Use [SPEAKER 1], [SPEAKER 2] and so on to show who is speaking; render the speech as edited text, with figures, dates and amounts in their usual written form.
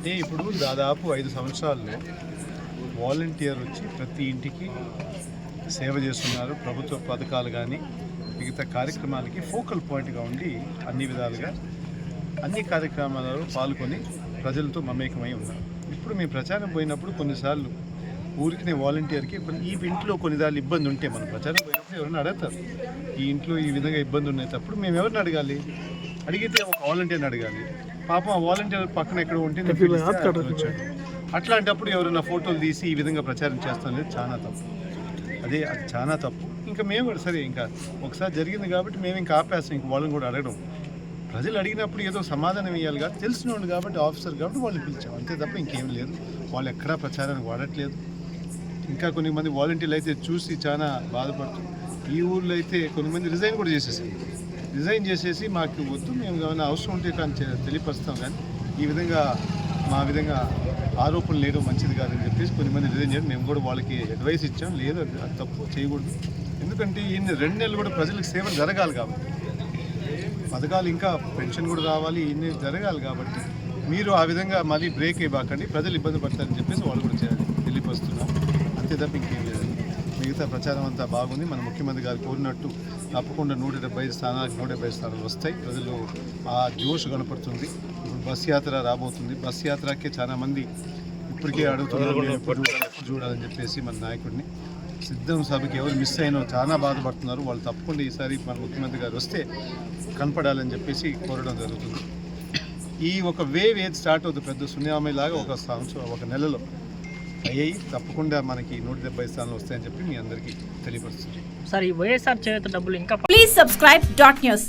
[SPEAKER 1] అంటే ఇప్పుడు దాదాపు 5 సంవత్సరాల్లో వాలంటీర్ వచ్చి ప్రతి ఇంటికి సేవ చేస్తున్నారు. ప్రభుత్వ పథకాలు కానీ మిగతా కార్యక్రమాలకి ఫోకల్ పాయింట్గా ఉండి అన్ని విధాలుగా అన్ని కార్యక్రమాలలో పాల్గొని ప్రజలతో మమేకమై ఉన్నారు. ఇప్పుడు మేము ప్రచారం పోయినప్పుడు కొన్నిసార్లు ఊరికి వాలంటీర్కి ఈ ఇంట్లో కొన్నిసార్లు ఇబ్బంది ఉంటే మనం ప్రచారం పోయినప్పుడు ఎవరైనా అడుగుతారు, ఈ ఇంట్లో ఈ విధంగా ఇబ్బంది ఉన్నప్పుడు మేము ఎవరిని అడగాలి? అడిగితే ఒక వాలంటీర్ని అడగాలి. పాపం ఆ వాలంటీర్ పక్కన ఎక్కడ ఉంటే వచ్చాడు. అట్లాంటప్పుడు ఎవరైనా ఫోటోలు తీసి ఈ విధంగా ప్రచారం చేస్తాం అనేది చాలా తప్పు. అది చాలా తప్పు. ఇంకా మేము కూడా సరే, ఇంకా ఒకసారి జరిగింది కాబట్టి మేము ఇంకా ఆపేస్తాం. ఇంక వాళ్ళని కూడా అడగడం, ప్రజలు అడిగినప్పుడు ఏదో సమాధానం ఇవ్వాలి కాబట్టి తెలిసినోడు కాబట్టి ఆఫీసర్ కాబట్టి వాళ్ళు పిలిచాం, అంతే తప్ప ఇంకేం లేదు. వాళ్ళు ఎక్కడా ప్రచారానికి వాడట్లేదు. ఇంకా కొంతమంది వాలంటీర్లు అయితే చూసి చాలా బాధపడుతుంది. ఈ ఊళ్ళో అయితే కొంతమంది రిజైన్ కూడా చేసేసి మాకు వద్దు, మేము ఏమైనా అవసరం ఉంటే కానీ తెలియపరుస్తాం, కానీ ఈ విధంగా మా విధంగా ఆరోపణలు లేడం మంచిది కాదని చెప్పేసి కొంతమంది రిజైన్ చేయడం. మేము కూడా వాళ్ళకి అడ్వైస్ ఇచ్చాం, లేదు అది తప్పు చేయకూడదు. ఎందుకంటే ఇన్ని 2 నెలలు కూడా ప్రజలకు సేవ జరగాలి కాబట్టి, పథకాలు ఇంకా పెన్షన్ కూడా రావాలి, ఇన్ని జరగాలి కాబట్టి మీరు ఆ విధంగా మళ్ళీ బ్రేక్ ఇవ్వకండి, ప్రజలు ఇబ్బంది పడతారని చెప్పేసి వాళ్ళు కూడా తెలియపరుస్తున్నారు, అంతే తప్ప ఇంకేం లేదు. మిగతా ప్రచారం అంతా బాగుంది. మన ముఖ్యమంత్రి గారు కోరినట్టు తప్పకుండా 175 స్థానాలకు 170 స్థానాలు వస్తాయి. ప్రజలు ఆ జోష్ కనపడుతుంది. ఇప్పుడు బస్ యాత్ర రాబోతుంది. బస్ యాత్రకే చాలా మంది ఇప్పటికే అడుగుతున్నారు ఎప్పుడు చూడాలని చెప్పేసి మన నాయకుడిని. సిద్ధం సభకి ఎవరు మిస్ అయినో చాలా బాధపడుతున్నారు. వాళ్ళు తప్పకుండా ఈసారి మన ముఖ్యమంత్రి గారు వస్తే కనపడాలని చెప్పేసి కోరడం జరుగుతుంది. ఈ ఒక వేవ్ ఏది స్టార్ట్ అవుతుంది పెద్ద సునామీ లాగా ఒక నెలలో అయ్యాయి. తప్పకుండా మనకి 170 స్థానాలు వస్తాయని చెప్పి మీ అందరికీ తెలియపరుస్తుంది.
[SPEAKER 2] సార్, ఈ వైఎస్ఆర్ చేయూత డబ్బులు ఇంకా
[SPEAKER 3] ప్లీజ్ సబ్స్క్రైబ్ .న్యూస్.